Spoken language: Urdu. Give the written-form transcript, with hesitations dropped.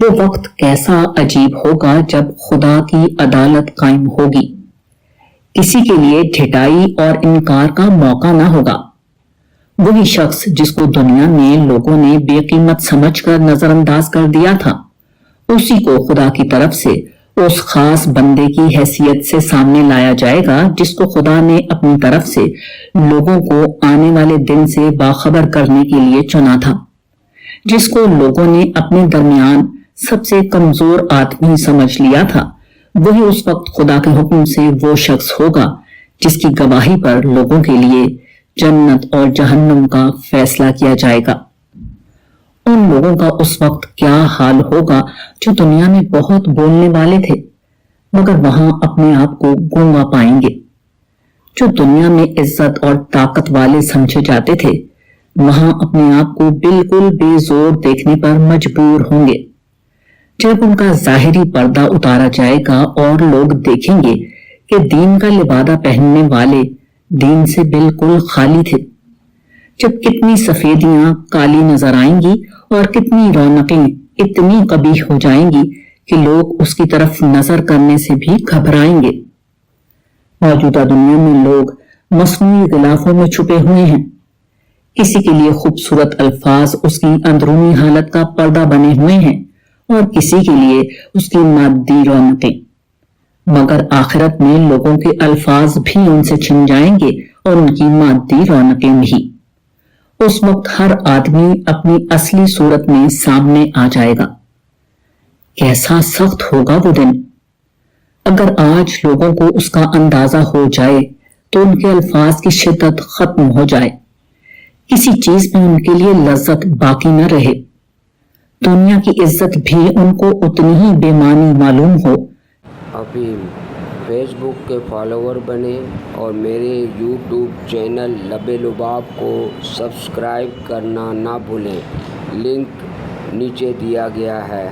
وہ وقت کیسا عجیب ہوگا جب خدا کی عدالت قائم ہوگی. کسی کے لیے ڈھٹائی اور انکار کا موقع نہ ہوگا. وہی شخص جس کو دنیا میں لوگوں نے بے قیمت سمجھ کر نظر انداز کر دیا تھا، اسی کو خدا کی طرف سے اس خاص بندے کی حیثیت سے سامنے لایا جائے گا جس کو خدا نے اپنی طرف سے لوگوں کو آنے والے دن سے باخبر کرنے کے لیے چنا تھا، جس کو لوگوں نے اپنے درمیان سب سے کمزور آدمی سمجھ لیا تھا. وہی اس وقت خدا کے حکم سے وہ شخص ہوگا جس کی گواہی پر لوگوں کے لیے جنت اور جہنم کا فیصلہ کیا جائے گا. ان لوگوں کا اس وقت کیا حال ہوگا جو دنیا میں بہت بولنے والے تھے مگر وہاں اپنے آپ کو گونگا پائیں گے. جو دنیا میں عزت اور طاقت والے سمجھے جاتے تھے وہاں اپنے آپ کو بالکل بے زور دیکھنے پر مجبور ہوں گے. جب ان کا ظاہری پردہ اتارا جائے گا اور لوگ دیکھیں گے کہ دین کا لبادہ پہننے والے دین سے بالکل خالی تھے. جب کتنی سفیدیاں کالی نظر آئیں گی اور کتنی رونقیں اتنی قبیح ہو جائیں گی کہ لوگ اس کی طرف نظر کرنے سے بھی گھبرائیں گے. موجودہ دنیا میں لوگ مصنوعی غلافوں میں چھپے ہوئے ہیں. کسی کے لیے خوبصورت الفاظ اس کی اندرونی حالت کا پردہ بنے ہوئے ہیں اور کسی کے لیے اس کی مادی رونقیں. مگر آخرت میں لوگوں کے الفاظ بھی ان سے چھن جائیں گے اور ان کی مادی رونقیں بھی. اس وقت ہر آدمی اپنی اصلی صورت میں سامنے آ جائے گا. کیسا سخت ہوگا وہ دن. اگر آج لوگوں کو اس کا اندازہ ہو جائے تو ان کے الفاظ کی شدت ختم ہو جائے. کسی چیز میں ان کے لیے لذت باقی نہ رہے. دنیا کی عزت بھی ان کو اتنی ہی بے معنی معلوم ہو. ابھی فیس بک کے فالوور بنیں اور میرے یوٹیوب چینل لب لباب کو سبسکرائب کرنا نہ بھولیں. لنک نیچے دیا گیا ہے.